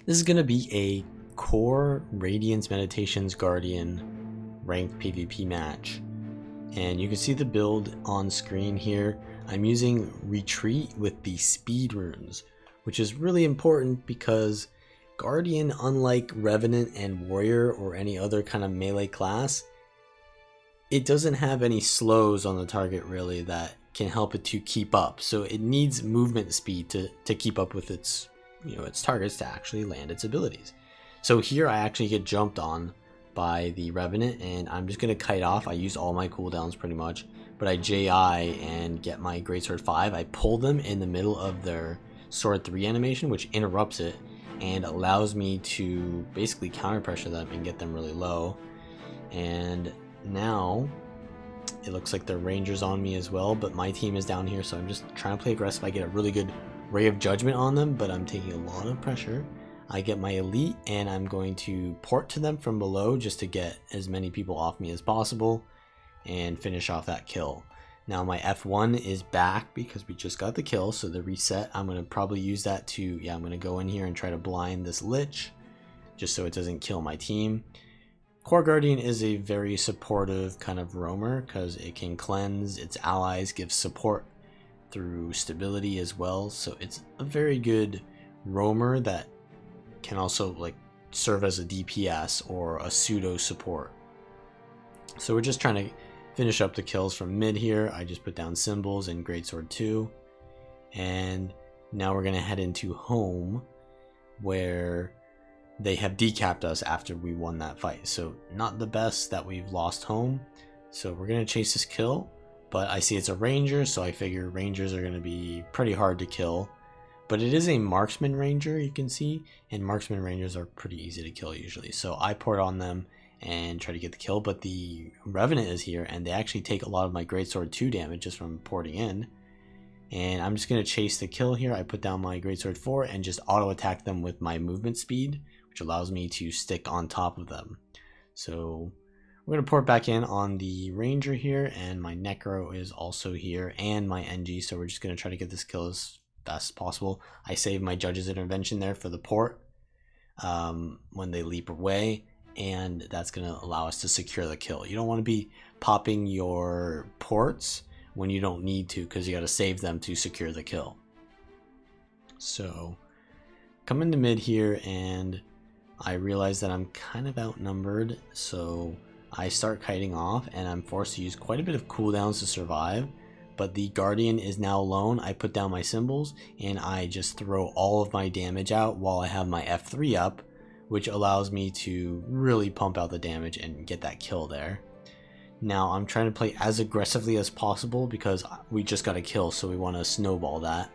This is going to be a Core Radiance Meditations Guardian ranked PvP match. And you can see the build on screen here. I'm using Retreat with the Speed runes, which is really important because Guardian, unlike Revenant and Warrior or any other kind of melee class, it doesn't have any slows on the target really that can help it to keep up. So it needs movement speed to keep up with its its targets to actually land its abilities. So here I actually get jumped on by the Revenant and I'm just going to kite off. I use all my cooldowns pretty much, but I JI and get my Greatsword 5. I pull them in the middle of their Sword 3 animation, which interrupts it and allows me to basically counter pressure them and get them really low. And now it looks like the Ranger's on me as well, but my team is down here, so I'm just trying to play aggressive. I get a really good Ray of Judgment on them, but I'm taking a lot of pressure. I get my Elite and I'm going to port to them from below just to get as many people off me as possible and finish off that kill. Now my F1 is back because we just got the kill, so the reset, I'm going to probably use that to, I'm going to go in here and try to blind this Lich just so it doesn't kill my team. Core Guardian is a very supportive kind of roamer because it can cleanse its allies, give support through stability as well, so it's a very good roamer that can also like serve as a DPS or a pseudo support. So we're just trying to finish up the kills from mid here. I just put down Symbols and Greatsword 2, and now we're gonna head into home where they have decapped us after we won that fight. So not the best that we've lost home, so we're gonna chase this kill. But I see it's a Ranger, so I figure Rangers are going to be pretty hard to kill. But it is a Marksman Ranger, you can see, and Marksman Rangers are pretty easy to kill usually. So I port on them and try to get the kill, but the Revenant is here, and they actually take a lot of my Greatsword 2 damage just from porting in. And I'm just going to chase the kill here. I put down my Greatsword 4 and just auto-attack them with my movement speed, which allows me to stick on top of them. So we're going to port back in on the Ranger here, and my Necro is also here, and my NG, so we're just going to try to get this kill as fast as possible. I save my Judge's Intervention there for the port when they leap away, and that's going to allow us to secure the kill. You don't want to be popping your ports when you don't need to, because you got to save them to secure the kill. So come into mid here, and I realize that I'm kind of outnumbered, so I start kiting off and I'm forced to use quite a bit of cooldowns to survive, but the Guardian is now alone. I put down my Symbols and I just throw all of my damage out while I have my F3 up, which allows me to really pump out the damage and get that kill there. Now I'm trying to play as aggressively as possible because we just got a kill, so we want to snowball that.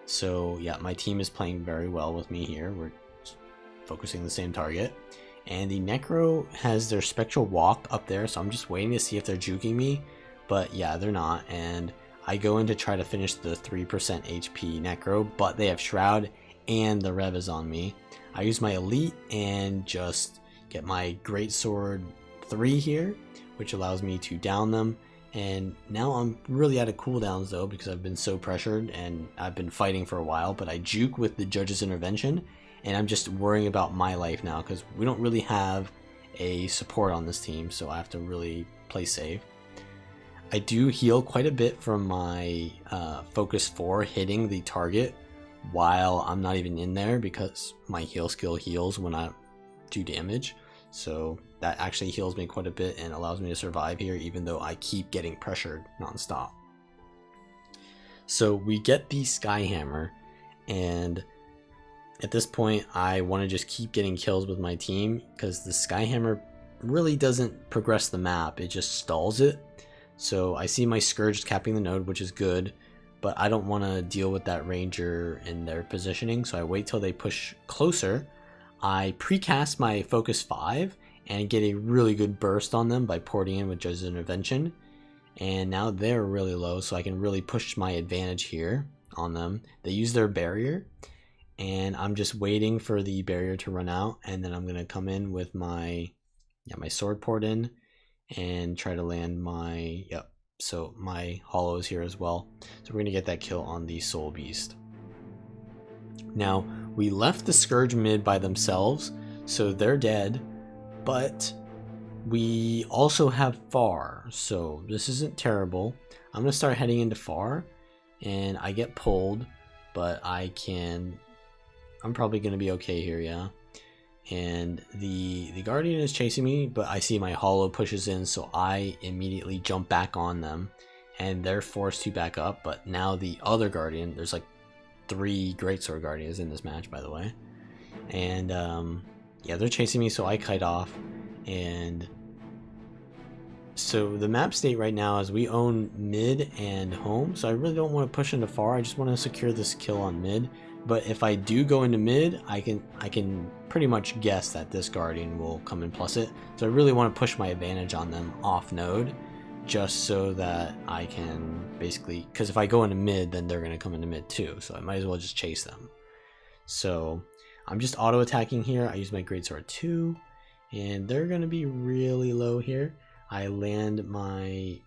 So yeah, my team is playing very well with me here. We're focusing the same target. And the Necro has their Spectral Walk up there, so I'm just waiting to see if they're juking me. But yeah, they're not. And I go in to try to finish the 3% HP Necro, but they have Shroud and the Rev is on me. I use my Elite and just get my Greatsword 3 here, which allows me to down them. And now I'm really out of cooldowns though, because I've been so pressured and I've been fighting for a while, but I juke with the Judge's Intervention. And I'm just worrying about my life now because we don't really have a support on this team, so I have to really play safe. I do heal quite a bit from my Focus 4 hitting the target while I'm not even in there because my heal skill heals when I do damage. So that actually heals me quite a bit and allows me to survive here even though I keep getting pressured nonstop. So we get the Skyhammer, and at this point, I want to just keep getting kills with my team because the Skyhammer really doesn't progress the map, it just stalls it. So I see my Scourge capping the node, which is good, but I don't want to deal with that Ranger in their positioning, so I wait till they push closer. I precast my Focus 5 and get a really good burst on them by porting in with Judge's Intervention. And now they're really low, so I can really push my advantage here on them. They use their barrier, and I'm just waiting for the barrier to run out, and then I'm gonna come in with my sword port in and try to land my so my hollows here as well. So we're gonna get that kill on the Soul Beast. Now We left the Scourge mid by themselves, so they're dead, but we also have far, so this isn't terrible. I'm gonna start heading into far, and I get pulled, but I'm probably gonna be okay here, yeah. And the Guardian is chasing me, but I see my Hollow pushes in, so I immediately jump back on them, and they're forced to back up. But now the other Guardian, there's like 3 Greatsword Guardians in this match, by the way, and yeah, they're chasing me, so I kite off. And so the map state right now is we own mid and home, so I really don't want to push into far. I just want to secure this kill on mid. But if I do go into mid, I can pretty much guess that this Guardian will come and plus it. So I really want to push my advantage on them off node, just so that I can basically, because if I go into mid, then they're going to come into mid too, so I might as well just chase them. So I'm just auto attacking here. I use my Greatsword 2, and they're going to be really low here. I land my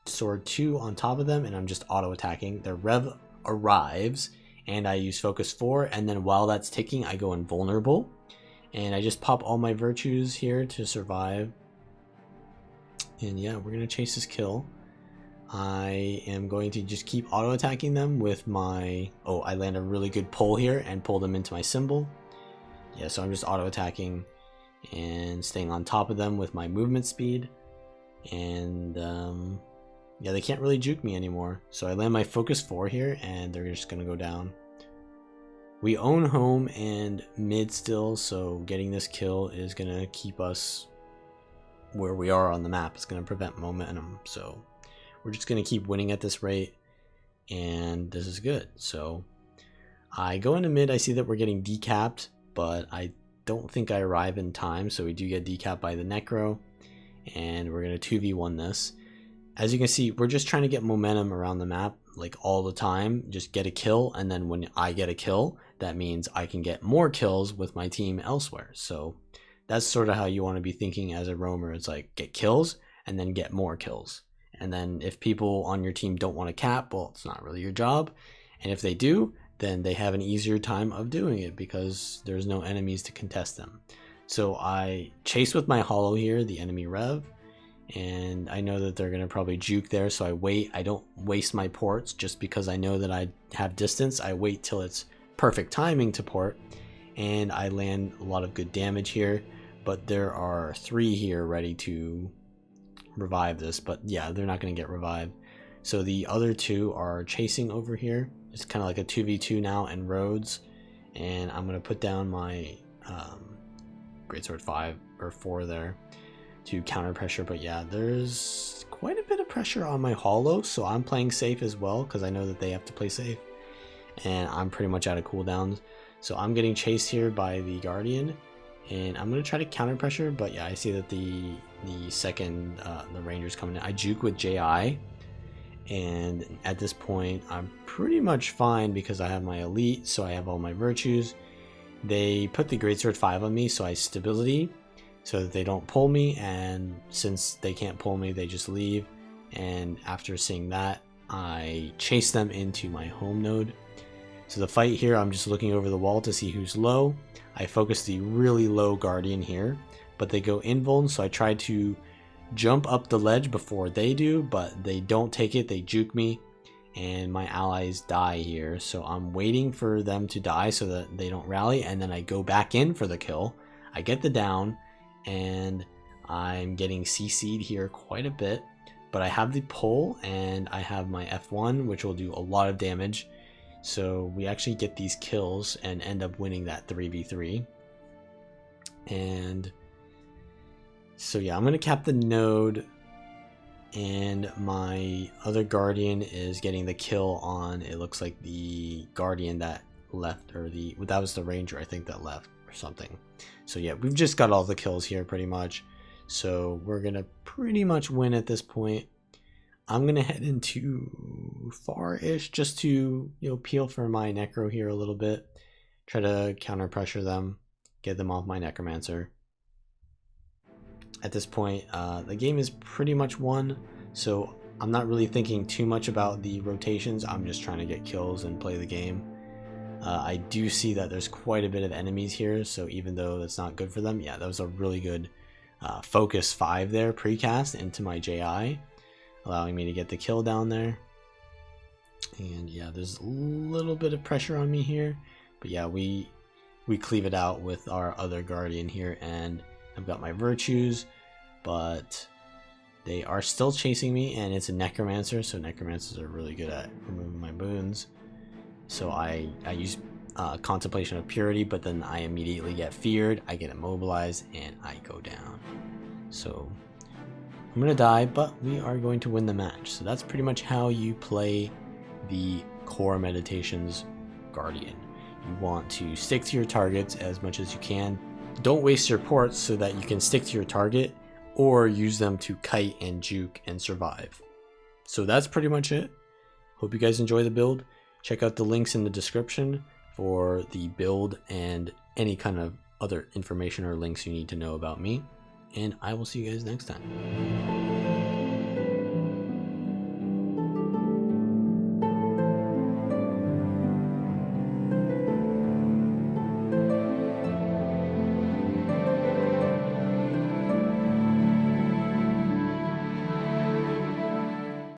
Sword 2 on top of them, and I'm just auto attacking. Their Rev arrives, and I use Focus 4, and then while that's ticking, I go invulnerable, and I just pop all my virtues here to survive. And yeah, we're gonna chase this kill. I am going to just keep auto attacking them with my, oh, I land a really good pull here and pull them into my symbol. Yeah, so I'm just auto attacking and staying on top of them with my movement speed. And yeah, they can't really juke me anymore. So I land my Focus 4 here, and they're just gonna go down. We own home and mid still, so getting this kill is gonna keep us where we are on the map. It's going to prevent momentum, so we're just going to keep winning at this rate, and this is good. So I go into mid. I see that we're getting decapped, but I don't think I arrive in time, so we do get decapped by the Necro, and we're going to 2v1 this. As you can see, we're just trying to get momentum around the map like all the time, just get a kill, and then when I get a kill, that means I can get more kills with my team elsewhere. So that's sort of how you want to be thinking as a roamer. It's like get kills and then get more kills. And then if people on your team don't want to cap, well, it's not really your job. And if they do, then they have an easier time of doing it because there's no enemies to contest them. So I chase with my Hollow here, the enemy Rev, and I know that they're going to probably juke there, so I wait. I don't waste my ports just because I know that I have distance. I wait till it's perfect timing to port, and I land a lot of good damage here. But there are 3 here ready to revive this, but yeah, they're not going to get revived. So the other 2 are chasing over here. It's kind of like a 2v2 now in roads, and I'm going to put down my Greatsword 5 or 4 there to counter pressure. But yeah, there's quite a bit of pressure on my Hollow, so I'm playing safe as well because I know that they have to play safe, and I'm pretty much out of cooldowns. So I'm getting chased here by the Guardian, and I'm going to try to counter pressure, but yeah, I see that the second the Ranger's coming in. I juke with JI, and at this point I'm pretty much fine because I have my elite, so I have all my virtues. They put the Greatsword 5 on me, so I stability so that they don't pull me, and since they can't pull me, they just leave. And after seeing that, I chase them into my home node. So the fight here, I'm just looking over the wall to see who's low. I focus the really low Guardian here, but they go invuln, so I try to jump up the ledge before they do, but they don't take it. They juke me, and my allies die here. So I'm waiting for them to die so that they don't rally, and then I go back in for the kill. I get the down, and I'm getting CC'd here quite a bit, but I have the pull, and I have my F1, which will do a lot of damage. So we actually get these kills and end up winning that 3v3. And so yeah, I'm going to cap the node, and my other Guardian is getting the kill on, it looks like the Guardian that left, or that was the Ranger I think that left or something. So yeah, we've just got all the kills here pretty much. So we're going to pretty much win at this point. I'm going to head into far-ish just to, peel for my Necro here a little bit. Try to counter pressure them, get them off my Necromancer. At this point, the game is pretty much won, so I'm not really thinking too much about the rotations. I'm just trying to get kills and play the game. I do see that there's quite a bit of enemies here, so even though that's not good for them, yeah, that was a really good focus 5 there, precast into my JI, allowing me to get the kill down there. And yeah, there's a little bit of pressure on me here, but yeah, we cleave it out with our other guardian here, and I've got my virtues, but they are still chasing me, and it's a necromancer, so necromancers are really good at removing my boons. So I use contemplation of purity, but then I immediately get feared, I get immobilized, and I go down. So I'm gonna die, but we are going to win the match. So that's pretty much how you play the core meditations guardian. You want to stick to your targets as much as you can. Don't waste your ports so that you can stick to your target, or use them to kite and juke and survive. So that's pretty much it. Hope you guys enjoy the build. Check out the links in the description for the build and any kind of other information or links you need to know about me. And I will see you guys next time.